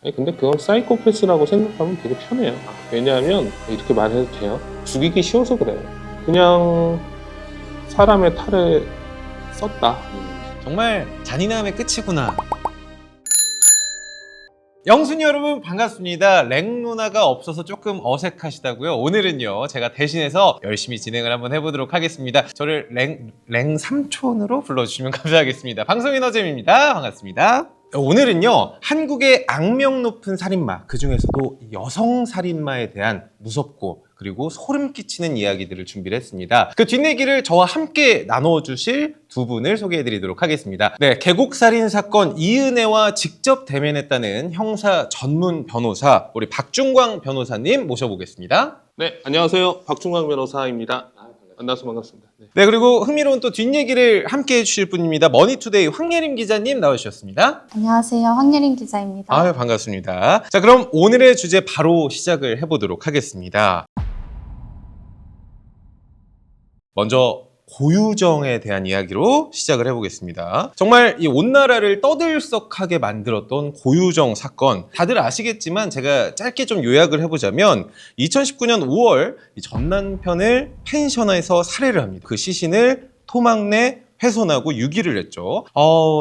아니, 근데 그건 사이코패스라고 생각하면 되게 편해요. 왜냐하면 이렇게 말해도 돼요? 죽이기 쉬워서 그래요. 그냥 사람의 탈을 썼다. 정말 잔인함의 끝이구나. 영순이 여러분 반갑습니다. 랭 누나가 없어서 조금 어색하시다고요? 오늘은요 제가 대신해서 열심히 진행을 한번 해보도록 하겠습니다. 저를 랭 삼촌으로 불러주시면 감사하겠습니다. 방송인 어잼입니다. 반갑습니다. 오늘은요 한국의 악명 높은 살인마, 그 중에서도 여성 살인마에 대한 무섭고 그리고 소름 끼치는 이야기들을 준비를 했습니다. 그 뒷얘기를 저와 함께 나눠주실 두 분을 소개해드리도록 하겠습니다. 네, 계곡살인 사건 이은혜와 직접 대면했다는 형사 전문 변호사 우리 박중광 변호사님 모셔보겠습니다. 네, 안녕하세요. 박중광 변호사입니다. 만나서 반갑습니다. 네. 네, 그리고 흥미로운 또 뒷얘기를 함께 해주실 분입니다. 머니투데이 황예림 기자님 나와주셨습니다. 안녕하세요. 황예린 기자입니다. 아유, 반갑습니다. 자, 그럼 오늘의 주제 바로 시작을 해보도록 하겠습니다. 먼저 고유정에 대한 이야기로 시작을 해보겠습니다. 정말 이 온 나라를 떠들썩하게 만들었던 고유정 사건, 다들 아시겠지만 제가 짧게 좀 요약을 해보자면 2019년 5월 전 남편을 펜션에서 살해를 합니다. 그 시신을 토막내 훼손하고 유기를 했죠.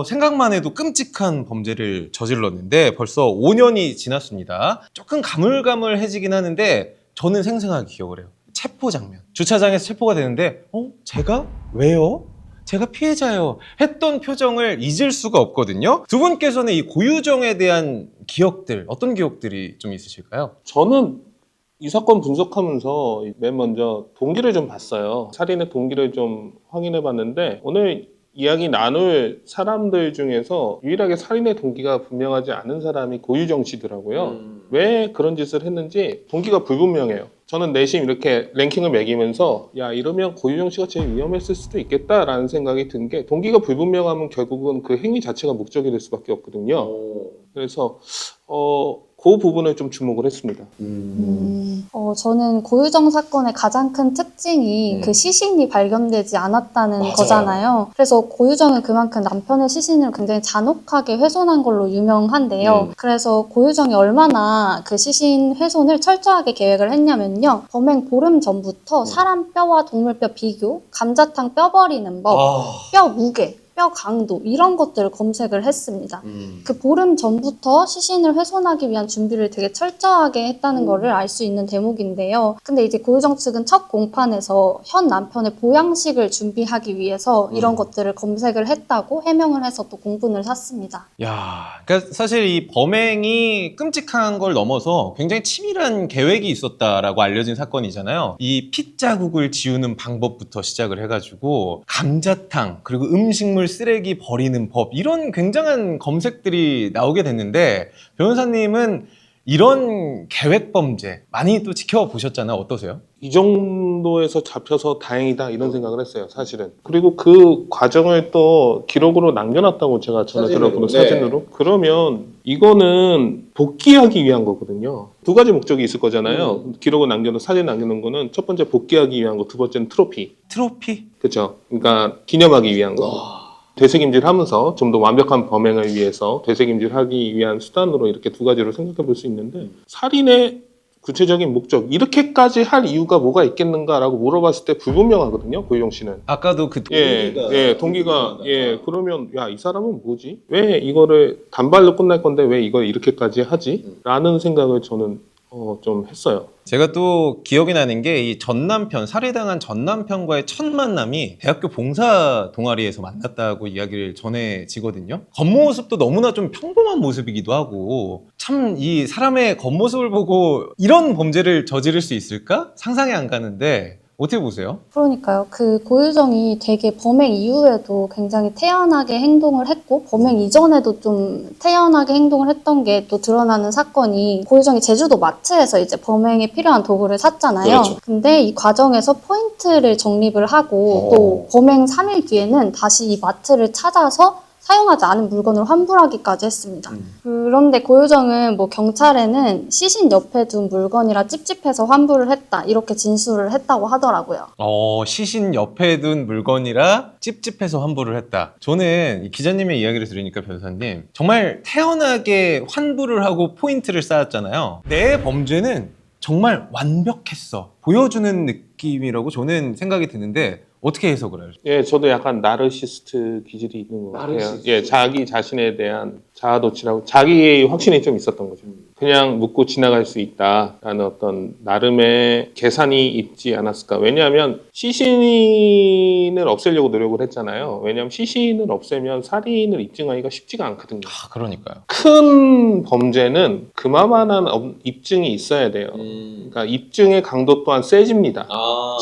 생각만 해도 끔찍한 범죄를 저질렀는데 벌써 5년이 지났습니다. 조금 가물가물해지긴 하는데 저는 생생하게 기억을 해요. 체포 장면. 주차장에서 체포가 되는데 제가? 왜요? 제가 피해자예요. 했던 표정을 잊을 수가 없거든요. 두 분께서는 이 고유정에 대한 기억들, 어떤 기억들이 좀 있으실까요? 저는 이 사건 분석하면서 맨 먼저 동기를 좀 봤어요. 살인의 동기를 좀 확인해 봤는데 오늘 이야기 나눌 사람들 중에서 유일하게 살인의 동기가 분명하지 않은 사람이 고유정 씨더라고요. 왜 그런 짓을 했는지 동기가 불분명해요. 저는 내심 이렇게 랭킹을 매기면서 야, 이러면 고유정 씨가 제일 위험했을 수도 있겠다라는 생각이 든 게 동기가 불분명하면 결국은 그 행위 자체가 목적이 될 수밖에 없거든요. 그래서 그 부분을 좀 주목을 했습니다. 저는 고유정 사건의 가장 큰 특징이 그 시신이 발견되지 않았다는 거잖아요. 그래서 고유정은 그만큼 남편의 시신을 굉장히 잔혹하게 훼손한 걸로 유명한데요. 그래서 고유정이 얼마나 그 시신 훼손을 철저하게 계획을 했냐면요. 범행 보름 전부터 사람 뼈와 동물 뼈 비교, 감자탕 뼈 버리는 법, 뼈 무게, 뼈 강도 이런 것들을 검색을 했습니다. 그 보름 전부터 시신을 훼손하기 위한 준비를 되게 철저하게 했다는 거를 알 수 있는 대목인데요. 근데 이제 고유정 측은 첫 공판에서 현 남편의 보양식을 준비하기 위해서 이런 것들을 검색을 했다고 해명을 해서 또 공분을 샀습니다. 야, 그러니까 사실 이 범행이 끔찍한 걸 넘어서 굉장히 치밀한 계획이 있었다라고 알려진 사건이잖아요. 이 핏자국을 지우는 방법부터 시작을 해가지고 감자탕 그리고 음식물 쓰레기 버리는 법 이런 굉장한 검색들이 나오게 됐는데 변호사님은 이런 계획 범죄 많이 또 지켜보셨잖아요. 어떠세요? 이 정도에서 잡혀서 다행이다 이런 생각을 했어요, 사실은. 그리고 그 과정을 또 기록으로 남겨놨다고 제가 전에 들었거든요, 사진으로. 그러면 이거는 복귀하기 위한 거거든요. 두 가지 목적이 있을 거잖아요. 기록을 남겨놓은 사진 남겨놓은 거는 첫 번째 복귀하기 위한 거, 두 번째는 트로피. 트로피? 그렇죠. 그러니까 기념하기 위한 거. 되새김질하면서 좀 더 완벽한 범행을 위해서 되새김질하기 위한 수단으로 이렇게 두 가지로 생각해 볼 수 있는데 살인의 구체적인 목적 이렇게까지 할 이유가 뭐가 있겠는가라고 물어봤을 때 불분명하거든요. 고유정 씨는. 아까도 그 동기가 그러면 야, 이 사람은 뭐지? 왜 이거를 단발로 끝날 건데 왜 이걸 이렇게까지 하지? 라는 생각을 저는 좀 했어요. 제가 또 기억이 나는 게 이 전 남편, 살해당한 전 남편과의 첫 만남이 대학교 봉사 동아리에서 만났다고 이야기를 전해지거든요. 겉모습도 너무나 좀 평범한 모습이기도 하고 참 이 사람의 겉모습을 보고 이런 범죄를 저지를 수 있을까? 상상이 안 가는데 어떻게 보세요? 그러니까요. 그 고유정이 되게 범행 이후에도 굉장히 태연하게 행동을 했고 범행 이전에도 좀 태연하게 행동을 했던 게 또 드러나는 사건이 고유정이 제주도 마트에서 이제 범행에 필요한 도구를 샀잖아요. 그렇죠. 근데 이 과정에서 포인트를 적립을 하고 또 범행 3일 뒤에는 다시 이 마트를 찾아서 사용하지 않은 물건을 환불하기까지 했습니다. 그런데 고유정은 뭐 경찰에는 시신 옆에 둔 물건이라 찝찝해서 환불을 했다 이렇게 진술을 했다고 하더라고요. 시신 옆에 둔 물건이라 찝찝해서 환불을 했다. 저는 이 기자님의 이야기를 들으니까 변호사님 정말 태연하게 환불을 하고 포인트를 쌓았잖아요. 내 범죄는 정말 완벽했어 보여주는 느낌이라고 저는 생각이 드는데 어떻게 해석을 해요? 예, 저도 약간 나르시스트 기질이 있는 것 같아요. 나르시스트. 예, 자기 자신에 대한 자아도취라고 자기의 확신이 좀 있었던 거죠. 그냥 묻고 지나갈 수 있다라는 어떤 나름의 계산이 있지 않았을까. 왜냐하면 시신을 없애려고 노력을 했잖아요. 왜냐하면 시신을 없애면 살인을 입증하기가 쉽지가 않거든요. 그러니까요. 큰 범죄는 그만한 입증이 있어야 돼요. 그러니까 입증의 강도 또한 세집니다.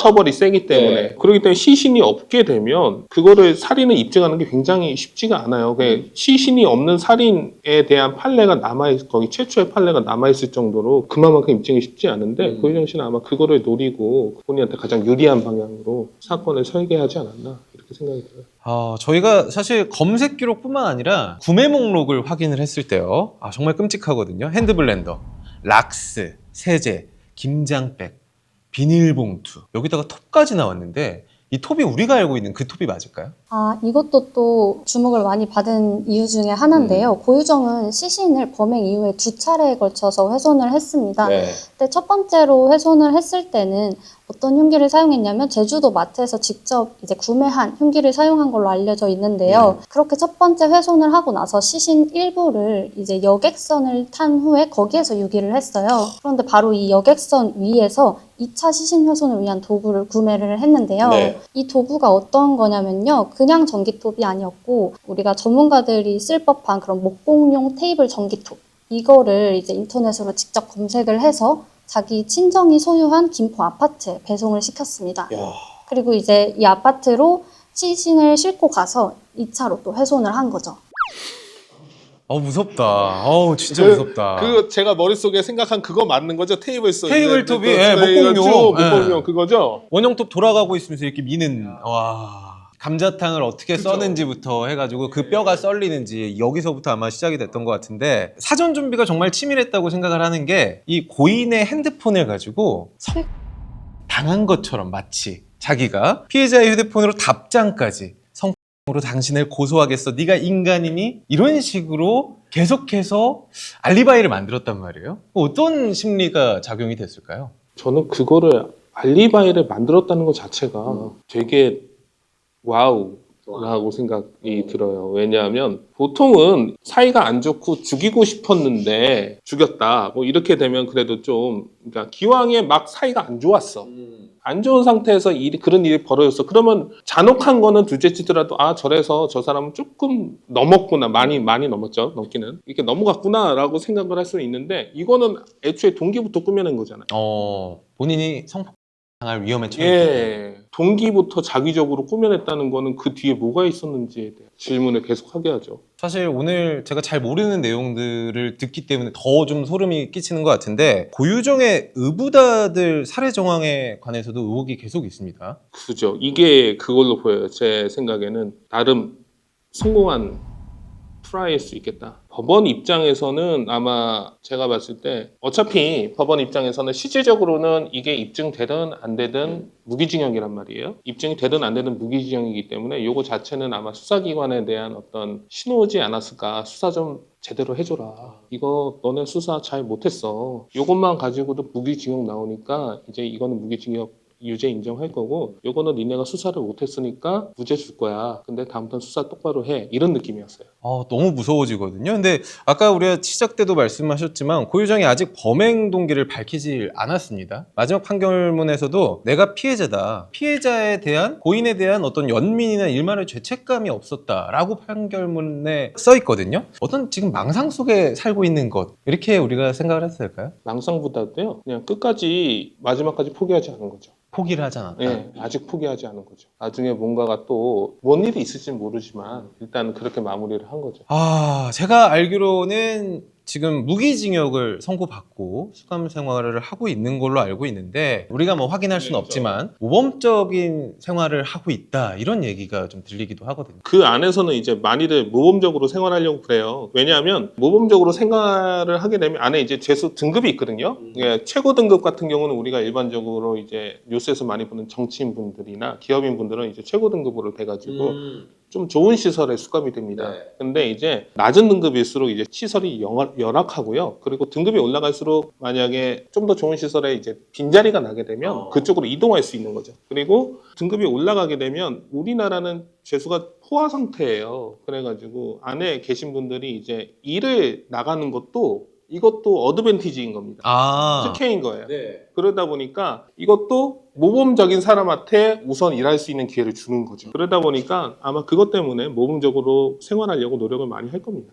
처벌이 세기 때문에. 네. 그렇기 때문에 시신이 없게 되면 그거를 살인을 입증하는 게 굉장히 쉽지가 않아요. 시신이 없는 살인에 대한 판례가 남아있, 거기 최초의 판례가 남아있을 정도로 그만큼 입증이 쉽지 않은데 고유정 씨는 아마 그거를 노리고 본인한테 가장 유리한 방향으로 사건을 설계하지 않았나 이렇게 생각이 들어요. 저희가 사실 검색 기록뿐만 아니라 구매 목록을 확인을 했을 때요. 정말 끔찍하거든요. 핸드블렌더, 락스, 세제, 김장백, 비닐봉투 여기다가 톱까지 나왔는데 이 톱이 우리가 알고 있는 그 톱이 맞을까요? 이것도 또 주목을 많이 받은 이유 중에 하나인데요. 고유정은 시신을 범행 이후에 2차례에 걸쳐서 훼손을 했습니다. 근데 첫 번째로 훼손을 했을 때는 어떤 흉기를 사용했냐면 제주도 마트에서 직접 이제 구매한 흉기를 사용한 걸로 알려져 있는데요. 그렇게 첫 번째 훼손을 하고 나서 시신 일부를 이제 여객선을 탄 후에 거기에서 유기를 했어요. 그런데 바로 이 여객선 위에서 2차 시신 훼손을 위한 도구를 구매를 했는데요. 이 도구가 어떤 거냐면요. 그냥 전기톱이 아니었고 우리가 전문가들이 쓸 법한 그런 목공용 테이블 전기톱 이거를 이제 인터넷으로 직접 검색을 해서 자기 친정이 소유한 김포 아파트에 배송을 시켰습니다. 그리고 이제 이 아파트로 시신을 싣고 가서 2차로 또 훼손을 한 거죠. 무섭다. 진짜 무섭다. 그 제가 머릿속에 생각한 그거 맞는 거죠? 테이블톱이 목공용. 목공용 그거죠? 원형톱 돌아가고 있으면서 이렇게 미는. 감자탕을 어떻게 써는지부터 해가지고 그 뼈가 썰리는지 여기서부터 아마 시작이 됐던 것 같은데 사전 준비가 정말 치밀했다고 생각을 하는 게 이 고인의 핸드폰을 가지고 당한 것처럼 마치 자기가 피해자의 휴대폰으로 답장까지 성으로 당신을 고소하겠어 네가 인간이니? 이런 식으로 계속해서 알리바이를 만들었단 말이에요. 어떤 심리가 작용이 됐을까요? 저는 그거를 알리바이를 만들었다는 것 자체가 되게 와우라고 생각이 들어요. 왜냐하면 보통은 사이가 안 좋고 죽이고 싶었는데 죽였다. 뭐 이렇게 되면 그래도 좀 그러니까 기왕에 막 사이가 안 좋았어. 안 좋은 상태에서 그런 일이 벌어졌어. 그러면 잔혹한 거는 둘째치더라도 저래서 저 사람은 조금 넘었구나. 많이 넘었죠. 넘기는. 이렇게 넘어갔구나라고 생각을 할 수는 있는데 이거는 애초에 동기부터 꾸며낸 거잖아요. 본인이 성폭행할 위험에 처했다. 동기부터 자기적으로 꾸며냈다는 거는 그 뒤에 뭐가 있었는지에 대한 질문을 계속하게 하죠. 사실 오늘 제가 잘 모르는 내용들을 듣기 때문에 더 좀 소름이 끼치는 것 같은데 고유정의 의붓아들 살해 정황에 관해서도 의혹이 계속 있습니다. 그죠. 이게 그걸로 보여요. 제 생각에는 나름 성공한 트라이일 수 있겠다. 법원 입장에서는 아마 제가 봤을 때 어차피 법원 입장에서는 실질적으로는 이게 입증되든 안 되든 무기징역이란 말이에요. 입증이 되든 안 되든 무기징역이기 때문에 이거 자체는 아마 수사기관에 대한 어떤 신호지 않았을까. 수사 좀 제대로 해줘라. 이거 너네 수사 잘 못했어. 이것만 가지고도 무기징역 나오니까 이제 이거는 무기징역 유죄 인정할 거고 요거는 니네가 수사를 못했으니까 무죄 줄 거야. 근데 다음부터는 수사 똑바로 해. 이런 느낌이었어요. 너무 무서워지거든요. 근데 아까 우리가 시작 때도 말씀하셨지만 고유정이 아직 범행 동기를 밝히지 않았습니다. 마지막 판결문에서도 내가 피해자다. 피해자에 대한 고인에 대한 어떤 연민이나 일말의 죄책감이 없었다라고 판결문에 써 있거든요. 어떤 지금 망상 속에 살고 있는 것 이렇게 우리가 생각을 해도 될까요? 망상보다도요. 그냥 끝까지 마지막까지 포기하지 않은 거죠. 포기를 하지 않았다. 아직 포기하지 않은 거죠. 나중에 뭔가가 또 뭔 일이 있을지는 모르지만 일단 그렇게 마무리를 한 거죠. 제가 알기로는 지금 무기징역을 선고받고 수감 생활을 하고 있는 걸로 알고 있는데 우리가 뭐 확인할 수는 없지만 모범적인 생활을 하고 있다 이런 얘기가 좀 들리기도 하거든요. 그 안에서는 이제 많이들 모범적으로 생활하려고 그래요. 왜냐하면 모범적으로 생활을 하게 되면 안에 이제 죄수 등급이 있거든요. 예, 최고 등급 같은 경우는 우리가 일반적으로 이제 뉴스에서 많이 보는 정치인 분들이나 기업인 분들은 이제 최고 등급으로 돼가지고 좀 좋은 시설에 수감이 됩니다. 네. 근데 이제 낮은 등급일수록 이제 시설이 열악하고요. 그리고 등급이 올라갈수록 만약에 좀 더 좋은 시설에 이제 빈자리가 나게 되면 그쪽으로 이동할 수 있는 거죠. 그리고 등급이 올라가게 되면 우리나라는 죄수가 포화 상태예요. 그래가지고 안에 계신 분들이 이제 일을 나가는 것도 이것도 어드밴티지인 겁니다. 아, 특혜인 거예요. 네. 그러다 보니까 이것도 모범적인 사람한테 우선 일할 수 있는 기회를 주는 거죠. 그러다 보니까 아마 그것 때문에 모범적으로 생활하려고 노력을 많이 할 겁니다.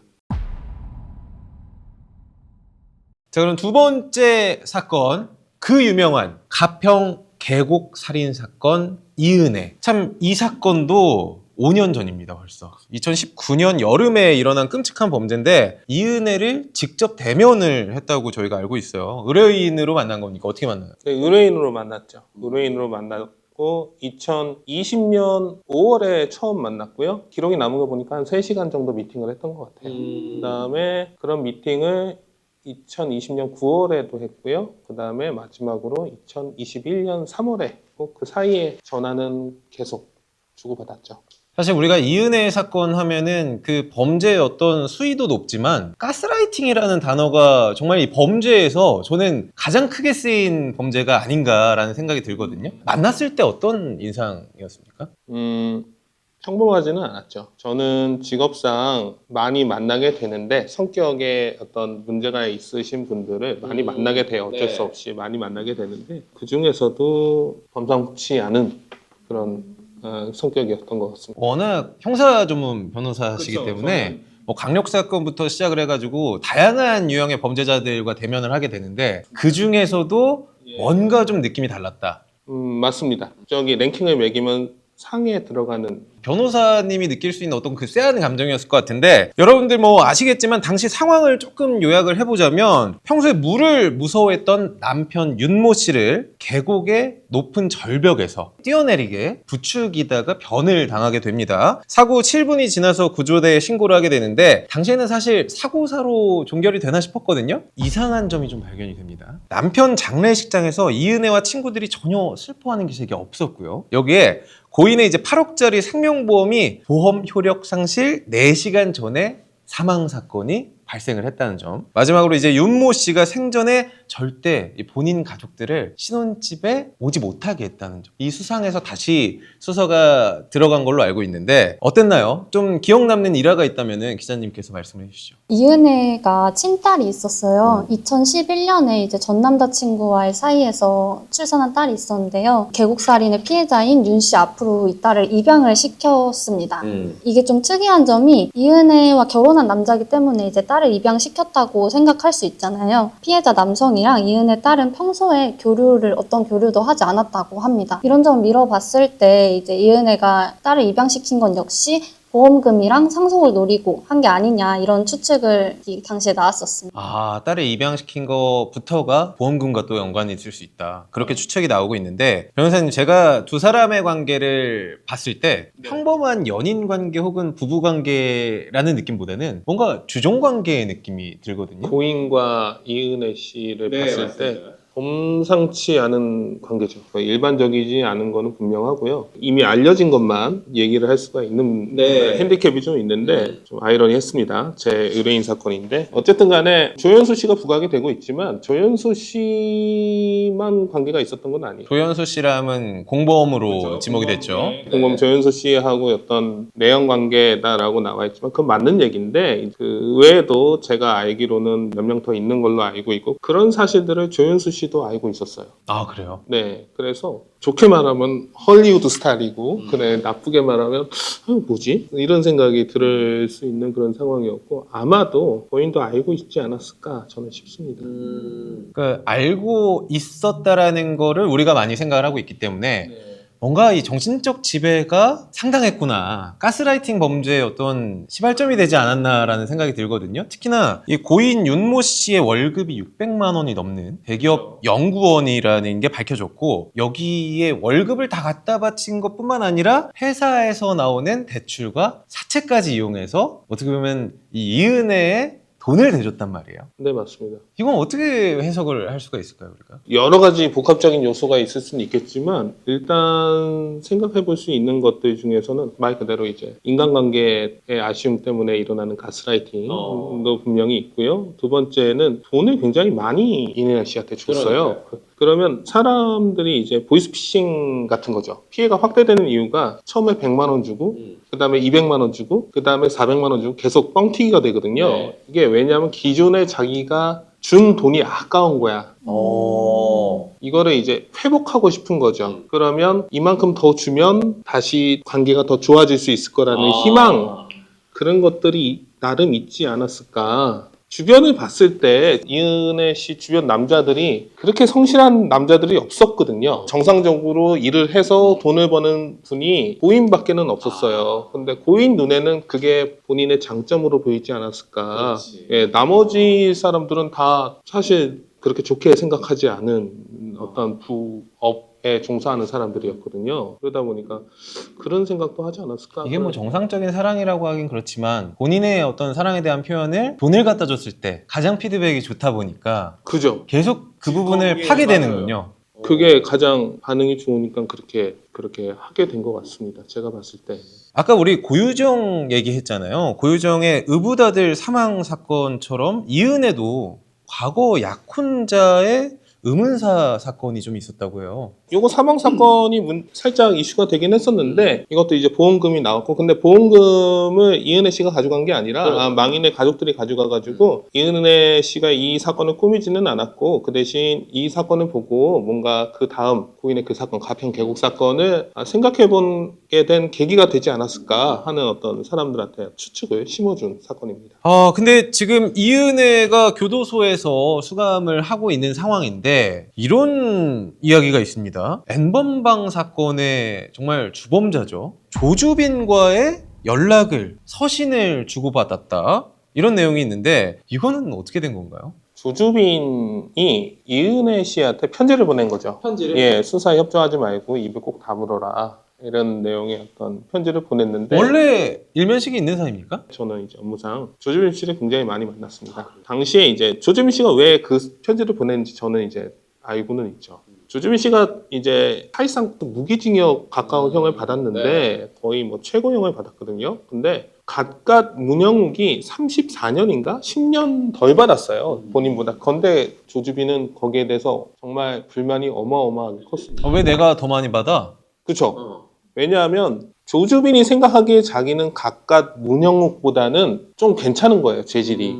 자, 그럼 두 번째 사건, 그 유명한 가평 계곡 살인 사건 이은혜. 참 이 사건도 5년 전입니다, 벌써. 2019년 여름에 일어난 끔찍한 범죄인데 이은혜를 직접 대면을 했다고 저희가 알고 있어요. 의뢰인으로 만난 겁니까? 어떻게 만나요? 네, 의뢰인으로 만났죠. 의뢰인으로 만났고 2020년 5월에 처음 만났고요. 기록이 남은 거 보니까 한 3시간 정도 미팅을 했던 것 같아요. 그다음에 그런 미팅을 2020년 9월에도 했고요. 그다음에 마지막으로 2021년 3월에 꼭 그 사이에 전화는 계속 주고받았죠. 사실 우리가 이은혜 사건 하면은 그 범죄의 어떤 수위도 높지만 가스라이팅이라는 단어가 정말 이 범죄에서 저는 가장 크게 쓰인 범죄가 아닌가라는 생각이 들거든요. 만났을 때 어떤 인상이었습니까? 평범하지는 않았죠. 저는 직업상 많이 만나게 되는데 성격에 어떤 문제가 있으신 분들을 많이 만나게 돼요. 어쩔 수 없이 많이 만나게 되는데 그 중에서도 범상치 않은 그런 성격이었던 것 같습니다. 워낙 형사 전문 변호사시기 때문에 뭐 강력 사건부터 시작을 해가지고 다양한 유형의 범죄자들과 대면을 하게 되는데 그 중에서도 뭔가 좀 느낌이 달랐다. 맞습니다. 저기 랭킹을 매기면 상위에 들어가는 변호사님이 느낄 수 있는 어떤 그 쎄한 감정이었을 것 같은데 여러분들 뭐 아시겠지만 당시 상황을 조금 요약을 해보자면 평소에 물을 무서워했던 남편 윤모 씨를 계곡의 높은 절벽에서 뛰어내리게 부추기다가 변을 당하게 됩니다. 사고 7분이 지나서 구조대에 신고를 하게 되는데 당시에는 사실 사고사로 종결이 되나 싶었거든요. 이상한 점이 좀 발견이 됩니다. 남편 장례식장에서 이은혜와 친구들이 전혀 슬퍼하는 기색이 없었고요. 여기에 고인의 이제 8억짜리 생명보험이 보험 효력 상실 4시간 전에 사망 사건이 발생을 했다는 점. 마지막으로 이제 윤모 씨가 생전에 절대 본인 가족들을 신혼집에 오지 못하게 했다는 점. 이 수상에서 다시 수사가 들어간 걸로 알고 있는데 어땠나요? 좀 기억 남는 일화가 있다면 기자님께서 말씀해 주시죠. 이은혜가 친딸이 있었어요. 2011년에 이제 전 남자친구와의 사이에서 출산한 딸이 있었는데요. 계곡살인의 피해자인 윤 씨 앞으로 이 딸을 입양을 시켰습니다. 이게 좀 특이한 점이 이은혜와 결혼한 남자이기 때문에 이제 딸을 입양시켰다고 생각할 수 있잖아요. 피해자 남성이랑 이은혜 딸은 평소에 어떤 교류도 하지 않았다고 합니다. 이런 점을 미뤄봤을 때 이제 이은혜가 딸을 입양시킨 건 역시 보험금이랑 상속을 노리고 한 게 아니냐 이런 추측을 이 당시에 나왔었습니다. 아, 딸을 입양시킨 것부터가 보험금과 또 연관이 있을 수 있다. 그렇게 추측이 나오고 있는데 변호사님 제가 두 사람의 관계를 봤을 때 평범한 연인 관계 혹은 부부 관계라는 느낌보다는 뭔가 주종 관계의 느낌이 들거든요. 고인과 이은혜 씨를 봤을 때 범상치 않은 관계죠. 일반적이지 않은 거는 분명하고요. 이미 알려진 것만 얘기를 할 수가 있는 핸디캡이 좀 있는데 좀 아이러니했습니다. 제 의뢰인 사건인데 어쨌든 간에 조연수 씨가 부각이 되고 있지만 조연수 씨만 관계가 있었던 건 아니에요. 조연수 씨람은 공범으로 지목이 됐죠. 공범 조연수 씨하고 어떤 내연 관계다라고 나와 있지만 그건 맞는 얘기인데 그 외에도 제가 알기로는 몇 명 더 있는 걸로 알고 있고 그런 사실들을 조연수 씨도 알고 있었어요. 아, 그래요? 네, 그래서 좋게 말하면 헐리우드 스타일이고 그래 나쁘게 말하면 뭐지? 이런 생각이 들 수 있는 그런 상황이었고 아마도 본인도 알고 있지 않았을까 저는 싶습니다. 그러니까 알고 있었다라는 거를 우리가 많이 생각을 하고 있기 때문에 뭔가 이 정신적 지배가 상당했구나. 가스라이팅 범죄의 어떤 시발점이 되지 않았나라는 생각이 들거든요. 특히나 이 고인 윤모 씨의 월급이 600만 원이 넘는 대기업 연구원이라는 게 밝혀졌고, 여기에 월급을 다 갖다 바친 것뿐만 아니라 회사에서 나오는 대출과 사채까지 이용해서 어떻게 보면 이 이은혜의 돈을 대줬단 말이에요. 네, 맞습니다. 이건 어떻게 해석을 할 수가 있을까요, 우리가? 여러 가지 복합적인 요소가 있을 수는 있겠지만 일단 생각해 볼 수 있는 것들 중에서는 말 그대로 이제 인간관계의 아쉬움 때문에 일어나는 가스라이팅도 분명히 있고요. 두 번째는 돈을 굉장히 많이 이은혜 씨한테 줬어요. 그러면 사람들이 이제 보이스피싱 같은 거죠. 피해가 확대되는 이유가 처음에 100만 원 주고 그 다음에 200만 원 주고 그 다음에 400만 원 주고 계속 뻥튀기가 되거든요. 네. 이게 왜냐하면 기존에 자기가 준 돈이 아까운 거야. 이거를 이제 회복하고 싶은 거죠. 그러면 이만큼 더 주면 다시 관계가 더 좋아질 수 있을 거라는 희망, 그런 것들이 나름 있지 않았을까. 주변을 봤을 때 이은혜 씨 주변 남자들이 그렇게 성실한 남자들이 없었거든요. 정상적으로 일을 해서 돈을 버는 분이 고인밖에는 없었어요. 근데 고인 눈에는 그게 본인의 장점으로 보이지 않았을까. 예, 나머지 사람들은 다 사실 그렇게 좋게 생각하지 않은 어떤 부업에 종사하는 사람들이었거든요. 그러다 보니까 그런 생각도 하지 않았을까. 이게 뭐 정상적인 사랑이라고 하긴 그렇지만 본인의 어떤 사랑에 대한 표현을 돈을 갖다 줬을 때 가장 피드백이 좋다 보니까 그죠. 계속 그 부분을 파게 되는군요. 그게 가장 반응이 좋으니까 그렇게 하게 된 것 같습니다. 제가 봤을 때. 아까 우리 고유정 얘기했잖아요. 고유정의 의붓아들 사망 사건처럼 이은혜도 과거 약혼자의 의문사 사건이 좀 있었다고 해요. 요거 사망 사건이 살짝 이슈가 되긴 했었는데 이것도 이제 보험금이 나왔고, 근데 보험금을 이은혜 씨가 가져간 게 아니라 망인의 가족들이 가져가가지고 이은혜 씨가 이 사건을 꾸미지는 않았고, 그 대신 이 사건을 보고 뭔가 그 다음 고인의 그 사건, 가평 계곡 사건을 생각해보게 된 계기가 되지 않았을까 하는 어떤 사람들한테 추측을 심어준 사건입니다. 근데 지금 이은혜가 교도소에서 수감을 하고 있는 상황인데 이런 이야기가 있습니다. N번방 사건의 정말 주범자죠. 조주빈과의 연락을, 서신을 주고받았다. 이런 내용이 있는데 이거는 어떻게 된 건가요? 조주빈이 이은혜 씨한테 편지를 보낸 거죠. 편지를? 예, 수사에 협조하지 말고 입을 꼭 다물어라. 이런 내용의 어떤 편지를 보냈는데, 원래 일면식이 있는 사이입니까? 저는 이제 업무상 조주빈 씨를 굉장히 많이 만났습니다. 당시에 이제 조주빈 씨가 왜 그 편지를 보냈는지 저는 이제 알고는 있죠. 조주빈 씨가 이제 사실상 무기징역 가까운 형을 받았는데 거의 뭐 최고형을 받았거든요. 근데 갖갓 문형욱이 34년인가 10년 덜 받았어요, 본인보다. 근데 조주빈은 거기에 대해서 정말 불만이 어마어마하게 컸습니다. 왜 내가 더 많이 받아? 그렇죠. 왜냐하면 조주빈이 생각하기에 자기는 갖갓 문형욱보다는 좀 괜찮은 거예요, 재질이.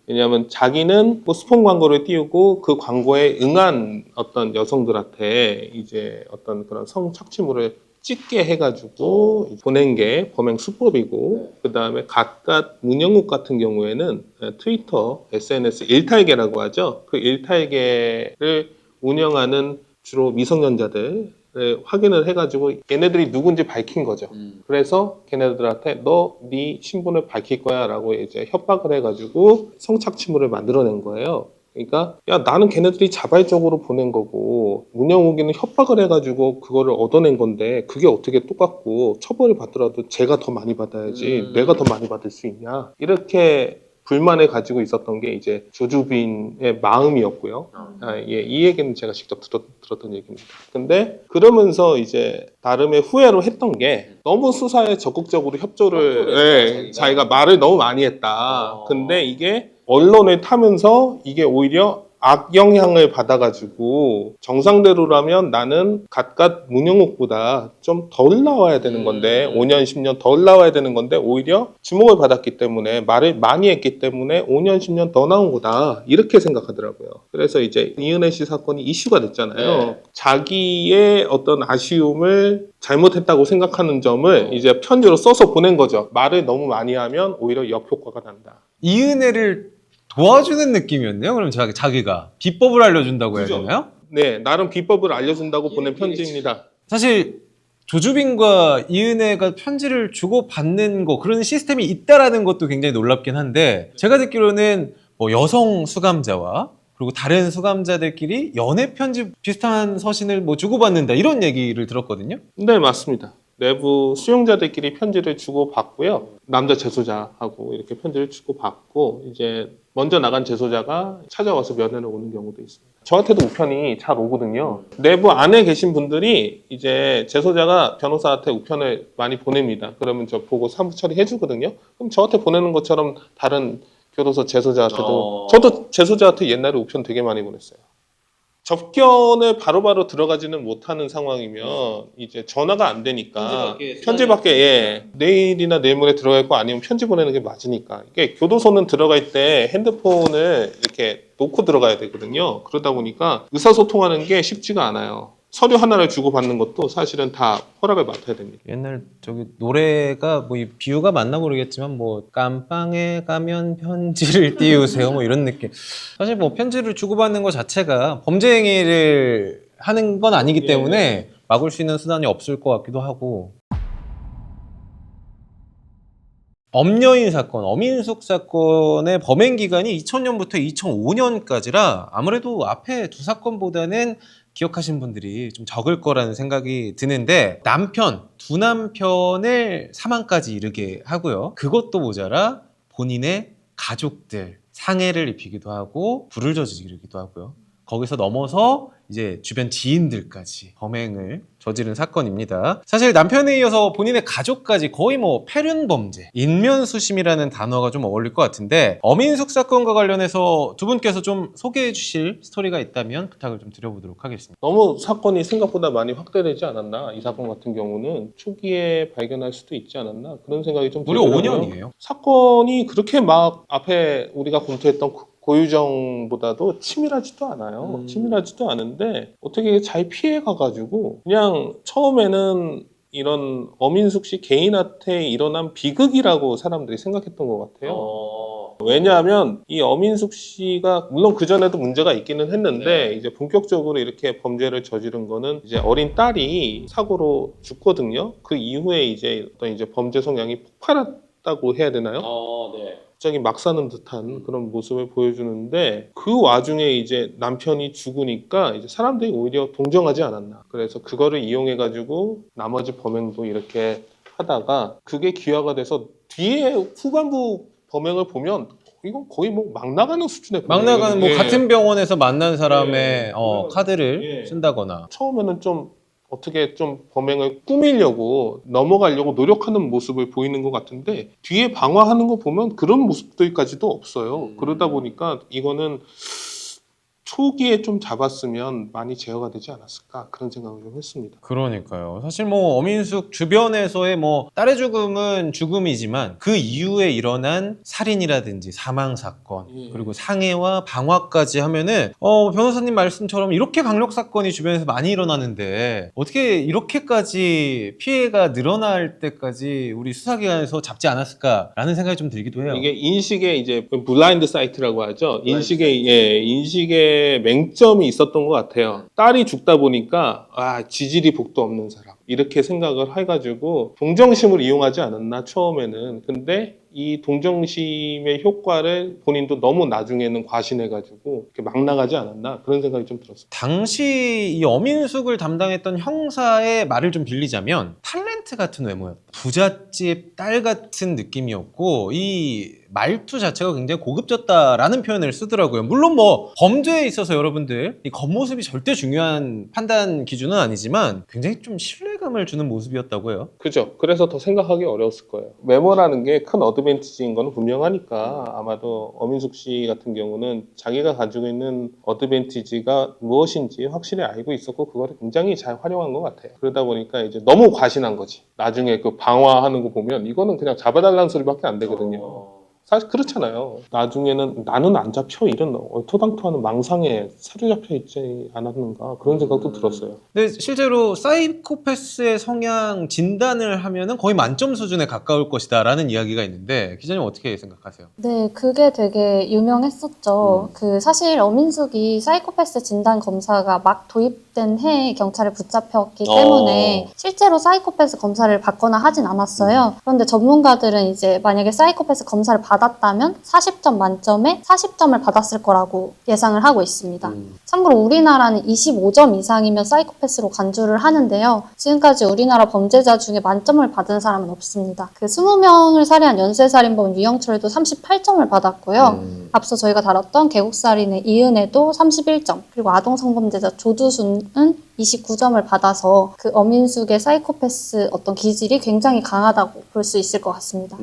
왜냐하면 자기는 뭐 스폰 광고를 띄우고 그 광고에 응한 어떤 여성들한테 이제 어떤 그런 성착취물을 찍게 해가지고 보낸 게 범행 수법이고, 그 다음에 갖갓 문영욱 같은 경우에는 트위터, SNS 일탈계라고 하죠. 그 일탈계를 운영하는 주로 미성년자들 확인을 해가지고 얘네들이 누군지 밝힌 거죠. 그래서 걔네들한테 너 네 신분을 밝힐 거야 라고 이제 협박을 해가지고 성착취물을 만들어낸 거예요. 그러니까 야, 나는 걔네들이 자발적으로 보낸 거고 문영욱이는 협박을 해가지고 그거를 얻어낸 건데 그게 어떻게 똑같고 처벌을 받더라도 쟤가 더 많이 받아야지 내가 더 많이 받을 수 있냐, 이렇게 불만을 가지고 있었던 게 이제 조주빈의 마음이었고요. 예, 이 얘기는 제가 직접 들었던 얘기입니다. 근데 그러면서 이제 나름의 후회로 했던 게 너무 수사에 적극적으로 협조를 자기가 말을 너무 많이 했다. 근데 이게 언론을 타면서 이게 오히려 악영향을 받아가지고 정상대로라면 나는 갖갓 문영욱보다 좀 덜 나와야 되는 건데 5년 10년 덜 나와야 되는 건데 오히려 주목을 받았기 때문에 말을 많이 했기 때문에 5년 10년 더 나온 거다, 이렇게 생각하더라고요. 그래서 이제 이은혜 씨 사건이 이슈가 됐잖아요. 자기의 어떤 아쉬움을 잘못했다고 생각하는 점을 이제 편지로 써서 보낸 거죠. 말을 너무 많이 하면 오히려 역효과가 난다. 이은혜를 도와주는 느낌이었네요. 그럼 자기가 비법을 알려준다고 해야 그죠. 되나요? 네, 나름 비법을 알려준다고 보낸 편지입니다. 사실 조주빈과 이은혜가 편지를 주고받는 거 그런 시스템이 있다라는 것도 굉장히 놀랍긴 한데 제가 듣기로는 뭐 여성 수감자와 그리고 다른 수감자들끼리 연애 편지 비슷한 서신을 뭐 주고받는다 이런 얘기를 들었거든요. 네, 맞습니다. 내부 수용자들끼리 편지를 주고받고요. 남자 재소자하고 이렇게 편지를 주고받고 이제 먼저 나간 재소자가 찾아와서 면회를 오는 경우도 있습니다. 저한테도 우편이 잘 오거든요. 내부 안에 계신 분들이 이제 재소자가 변호사한테 우편을 많이 보냅니다. 그러면 저 보고 사무 처리해 주거든요. 그럼 저한테 보내는 것처럼 다른 교도소 재소자한테도 저도 재소자한테 옛날에 우편 되게 많이 보냈어요. 접견을 바로바로 들어가지는 못하는 상황이면 이제 전화가 안 되니까 편지밖에 예, 내일이나 내일 모레 들어갈 거 아니면 편지 보내는 게 맞으니까 이게 교도소는 들어갈 때 핸드폰을 이렇게 놓고 들어가야 되거든요. 그러다 보니까 의사소통하는 게 쉽지가 않아요. 서류 하나를 주고받는 것도 사실은 다 허락을 맡아야 됩니다. 옛날 저기 노래가 뭐 이 비유가 맞나 모르겠지만 뭐 깜빵에 가면 편지를 띄우세요 뭐 이런 느낌. 사실 뭐 편지를 주고받는 것 자체가 범죄 행위를 하는 건 아니기 때문에 막을 수 있는 수단이 없을 것 같기도 하고. 엄여인 사건, 엄인숙 사건의 범행 기간이 2000년부터 2005년까지라 아무래도 앞에 두 사건보다는 기억하신 분들이 좀 적을 거라는 생각이 드는데 두 남편을 사망까지 이르게 하고요. 그것도 모자라 본인의 가족들 상해를 입히기도 하고 불을 저지르기도 하고요. 거기서 넘어서 이제 주변 지인들까지 범행을 저지른 사건입니다. 사실 남편에 이어서 본인의 가족까지 거의 뭐 패륜 범죄, 인면수심이라는 단어가 좀 어울릴 것 같은데 엄인숙 사건과 관련해서 두 분께서 좀 소개해 주실 스토리가 있다면 부탁을 좀 드려보도록 하겠습니다. 너무 사건이 생각보다 많이 확대되지 않았나? 이 사건 같은 경우는 초기에 발견할 수도 있지 않았나? 그런 생각이 좀 무려 들더라고요. 5년이에요. 사건이 그렇게 막 앞에 우리가 검토했던 고유정보다도 치밀하지도 않아요. 치밀하지도 않은데 어떻게 잘 피해가가지고 그냥 처음에는 이런 엄인숙 씨 개인한테 일어난 비극이라고 사람들이 생각했던 것 같아요. 왜냐하면 이 엄인숙 씨가 물론 그 전에도 문제가 있기는 했는데 이제 본격적으로 이렇게 범죄를 저지른 거는 이제 어린 딸이 사고로 죽거든요. 그 이후에 이제 어떤 이제 범죄 성향이 폭발했다고 해야 되나요? 갑자기 막 사는 듯한 그런 모습을 보여주는데 그 와중에 이제 남편이 죽으니까 이제 사람들이 오히려 동정하지 않았나. 그래서 그거를 이용해가지고 나머지 범행도 이렇게 하다가 그게 기화가 돼서 뒤에 후반부 범행을 보면 이건 거의 뭐 막 나가는 수준의 막 나가는 뭐 범행이거든요. 같은 병원에서 만난 사람의 그래가지고 카드를 쓴다거나 처음에는 좀 어떻게 좀 범행을 꾸미려고 넘어가려고 노력하는 모습을 보이는 것 같은데 뒤에 방어하는 거 보면 그런 모습들까지도 없어요. 그러다 보니까 이거는 초기에 좀 잡았으면 많이 제어가 되지 않았을까 그런 생각을 좀 했습니다. 그러니까요. 사실 뭐 엄인숙 주변에서의 뭐 딸의 죽음은 죽음이지만 그 이후에 일어난 살인이라든지 사망 사건 그리고 상해와 방화까지 하면은 변호사님 말씀처럼 이렇게 강력 사건이 주변에서 많이 일어나는데 어떻게 이렇게까지 피해가 늘어날 때까지 우리 수사기관에서 잡지 않았을까라는 생각이 좀 들기도 해요. 이게 인식의 이제 블라인드 사이트라고 하죠. 인식의 맹점이 있었던 것 같아요. 딸이 죽다 보니까 지질이 복도 없는 사람 이렇게 생각을 해가지고 동정심을 이용하지 않았나 처음에는. 근데 이 동정심의 효과를 본인도 너무 나중에는 과신해가지고 이렇게 막 나가지 않았나 그런 생각이 좀 들었어요. 당시 이 엄인숙을 담당했던 형사의 말을 좀 빌리자면 탤런트 같은 외모였다. 부잣집 딸 같은 느낌이었고 이 말투 자체가 굉장히 고급졌다라는 표현을 쓰더라고요. 물론 뭐 범죄에 있어서 여러분들 이 겉모습이 절대 중요한 판단 기준은 아니지만 굉장히 좀 신뢰감을 주는 모습이었다고 해요. 그죠. 그래서 더 생각하기 어려웠을 거예요. 외모라는 게 큰 어드밴티지인 거는 분명하니까 아마도 엄인숙 씨 같은 경우는 자기가 가지고 있는 어드밴티지가 무엇인지 확실히 알고 있었고 그거를 굉장히 잘 활용한 것 같아요. 그러다 보니까 이제 너무 과신한 거지. 나중에 그 방화하는 거 보면 이거는 그냥 잡아달라는 소리밖에 안 되거든요. 사실 그렇잖아요. 나중에는 나는 안 잡혀 이런 얼토당토하는 망상에 사로잡혀 있지 않았는가 그런 생각도 들었어요. 근데 실제로 사이코패스의 성향 진단을 하면은 거의 만점 수준에 가까울 것이다라는 이야기가 있는데 기자님 어떻게 생각하세요? 네, 그게 되게 유명했었죠. 그 사실 엄인숙이 사이코패스 진단 검사가 막 도입될 시작된 해에 경찰에 붙잡혔기 때문에 실제로 사이코패스 검사를 받거나 하진 않았어요. 그런데 전문가들은 이제 만약에 사이코패스 검사를 받았다면 40점 만점에 40점을 받았을 거라고 예상을 하고 있습니다. 참고로 우리나라는 25점 이상이면 사이코패스로 간주를 하는데요. 지금까지 우리나라 범죄자 중에 만점을 받은 사람은 없습니다. 그 20명을 살해한 연쇄살인범 유영철도 38점을 받았고요. 앞서 저희가 다뤘던 계곡살인의 이은혜도 31점, 그리고 아동성범죄자 조두순은 29점을 받아서 그 엄인숙의 사이코패스 어떤 기질이 굉장히 강하다고 볼 수 있을 것 같습니다.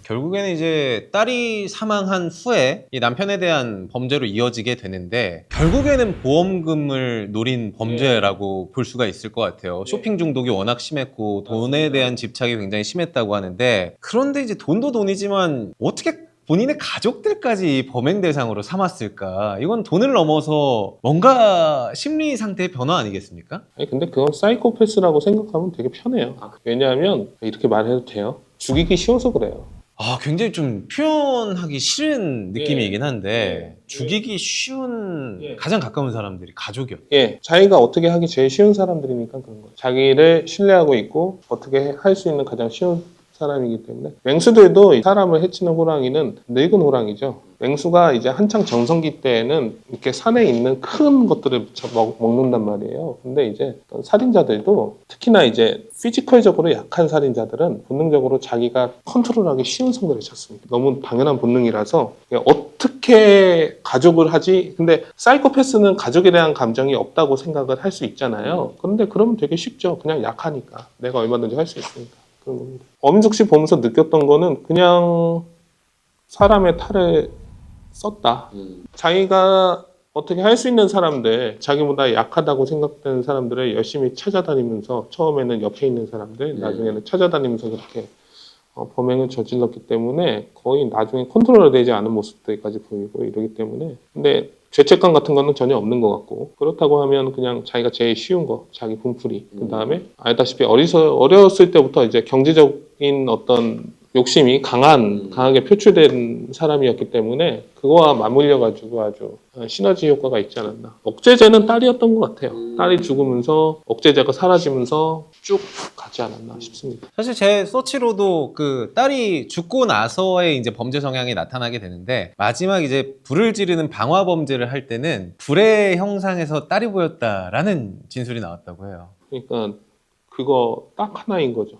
결국에는 이제 딸이 사망한 후에 이 남편에 대한 범죄로 이어지게 되는데 결국에는 보험금을 노린 범죄라고 볼 수가 있을 것 같아요. 쇼핑 중독이 워낙 심했고 돈에 대한 집착이 굉장히 심했다고 하는데 그런데 이제 돈도 돈이지만 어떻게 본인의 가족들까지 범행 대상으로 삼았을까? 이건 돈을 넘어서 뭔가 심리 상태의 변화 아니겠습니까? 아니, 근데 그건 사이코패스라고 생각하면 되게 편해요. 왜냐하면 이렇게 말해도 돼요. 죽이기 쉬워서 그래요. 아, 굉장히 좀 표현하기 싫은 느낌이긴 한데 죽이기 쉬운 가장 가까운 사람들이 가족이요. 예, 자기가 어떻게 하기 제일 쉬운 사람들이니까 그런 거예요. 자기를 신뢰하고 있고 어떻게 할 수 있는 가장 쉬운 사람이기 때문에 맹수들도 사람을 해치는 호랑이는 늙은 호랑이죠. 맹수가 이제 한창 정성기 때에는 이렇게 산에 있는 큰 것들을 먹는단 말이에요. 근데 이제 살인자들도 특히나 이제 피지컬적으로 약한 살인자들은 본능적으로 자기가 컨트롤하기 쉬운 성들을 찾습니다. 너무 당연한 본능이라서 어떻게 가족을 하지? 근데 사이코패스는 가족에 대한 감정이 없다고 생각을 할 수 있잖아요. 그런데 그러면 되게 쉽죠. 그냥 약하니까. 내가 얼마든지 할 수 있으니까. 그런 겁니다. 엄인숙 씨 보면서 느꼈던 거는 그냥 사람의 탈을 썼다. 자기가 어떻게 할 수 있는 사람들, 자기보다 약하다고 생각되는 사람들을 열심히 찾아다니면서 처음에는 옆에 있는 사람들, 나중에는 찾아다니면서 그렇게 범행을 저질렀기 때문에 거의 나중에 컨트롤되지 않은 모습들까지 보이고 이러기 때문에 근데 죄책감 같은 거는 전혀 없는 것 같고 그렇다고 하면 그냥 자기가 제일 쉬운 거 자기 분풀이 그 다음에 알다시피 어렸을 때부터 이제 경제적인 어떤 욕심이 강하게 표출된 사람이었기 때문에 그거와 맞물려가지고 아주 시너지 효과가 있지 않았나. 억제제는 딸이었던 것 같아요. 딸이 죽으면서 억제제가 사라지면서 쭉 가지 않았나 싶습니다. 사실 제 서치로도 그 딸이 죽고 나서의 이제 범죄 성향이 나타나게 되는데 마지막 이제 불을 지르는 방화 범죄를 할 때는 불의 형상에서 딸이 보였다라는 진술이 나왔다고 해요. 그러니까 그거 딱 하나인 거죠.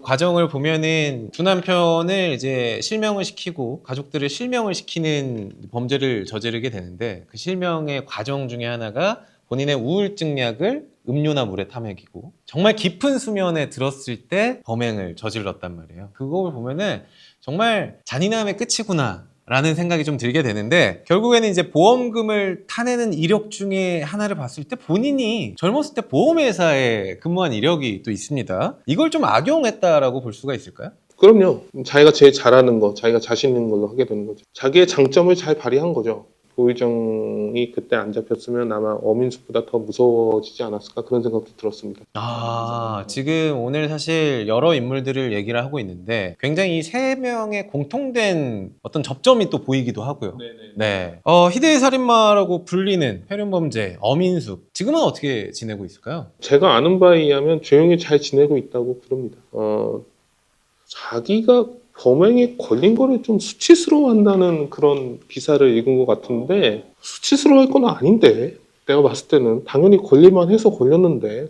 과정을 보면은 두 남편을 이제 실명을 시키고 가족들을 실명을 시키는 범죄를 저지르게 되는데 그 실명의 과정 중에 하나가 본인의 우울증 약을 음료나 물에 타먹이고 정말 깊은 수면에 들었을 때 범행을 저질렀단 말이에요. 그걸 보면은 정말 잔인함의 끝이구나 라는 생각이 좀 들게 되는데 결국에는 이제 보험금을 타내는 이력 중에 하나를 봤을 때 본인이 젊었을 때 보험회사에 근무한 이력이 또 있습니다. 이걸 좀 악용했다라고 볼 수가 있을까요? 그럼요. 자기가 제일 잘하는 거, 자기가 자신 있는 걸로 하게 되는 거죠. 자기의 장점을 잘 발휘한 거죠. 고유정이 그때 안 잡혔으면 아마 어민숙보다 더 무서워지지 않았을까 그런 생각도 들었습니다. 지금 오늘 사실 여러 인물들을 얘기를 하고 있는데 굉장히 이 세 명의 공통된 어떤 접점이 또 보이기도 하고요. 네. 희대의 살인마라고 불리는 폐륜범죄 엄인숙 지금은 어떻게 지내고 있을까요? 제가 아는 바에 의하면 조용히 잘 지내고 있다고 그럽니다. 자기가 범행에 걸린 거를 좀 수치스러워한다는 그런 기사를 읽은 것 같은데 수치스러워할 건 아닌데 내가 봤을 때는 당연히 걸릴만 해서 걸렸는데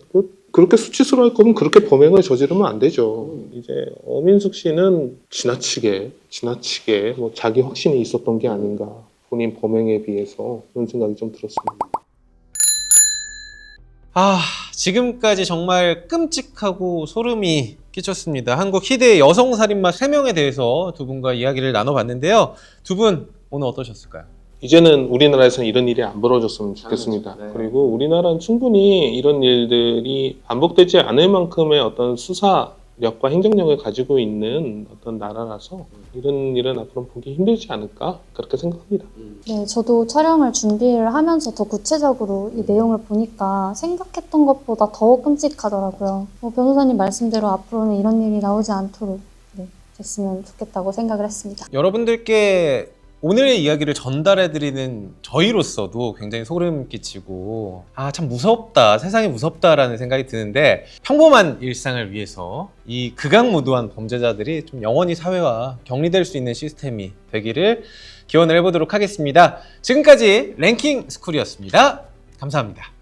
그렇게 수치스러워할 거면 그렇게 범행을 저지르면 안 되죠. 이제 어민숙 씨는 지나치게 뭐 자기 확신이 있었던 게 아닌가 본인 범행에 비해서 그런 생각이 좀 들었습니다. 지금까지 정말 끔찍하고 소름이 끼쳤습니다. 한국 희대의 여성 살인마 3명에 대해서 두 분과 이야기를 나눠봤는데요. 두 분 오늘 어떠셨을까요? 이제는 우리나라에서는 이런 일이 안 벌어졌으면 좋겠습니다. 그리고 우리나라는 충분히 이런 일들이 반복되지 않을 만큼의 어떤 수사력과 행정력을 가지고 있는 어떤 나라라서 이런 일은 앞으로 보기 힘들지 않을까 그렇게 생각합니다. 네, 저도 촬영을 준비를 하면서 더 구체적으로 이 내용을 보니까 생각했던 것보다 더 끔찍하더라고요. 변호사님 말씀대로 앞으로는 이런 일이 나오지 않도록 됐으면 좋겠다고 생각을 했습니다. 여러분들께 오늘의 이야기를 전달해드리는 저희로서도 굉장히 소름 끼치고 참 무섭다, 세상이 무섭다라는 생각이 드는데 평범한 일상을 위해서 이 극악무도한 범죄자들이 좀 영원히 사회와 격리될 수 있는 시스템이 되기를 기원을 해보도록 하겠습니다. 지금까지 랭킹 스쿨이었습니다. 감사합니다.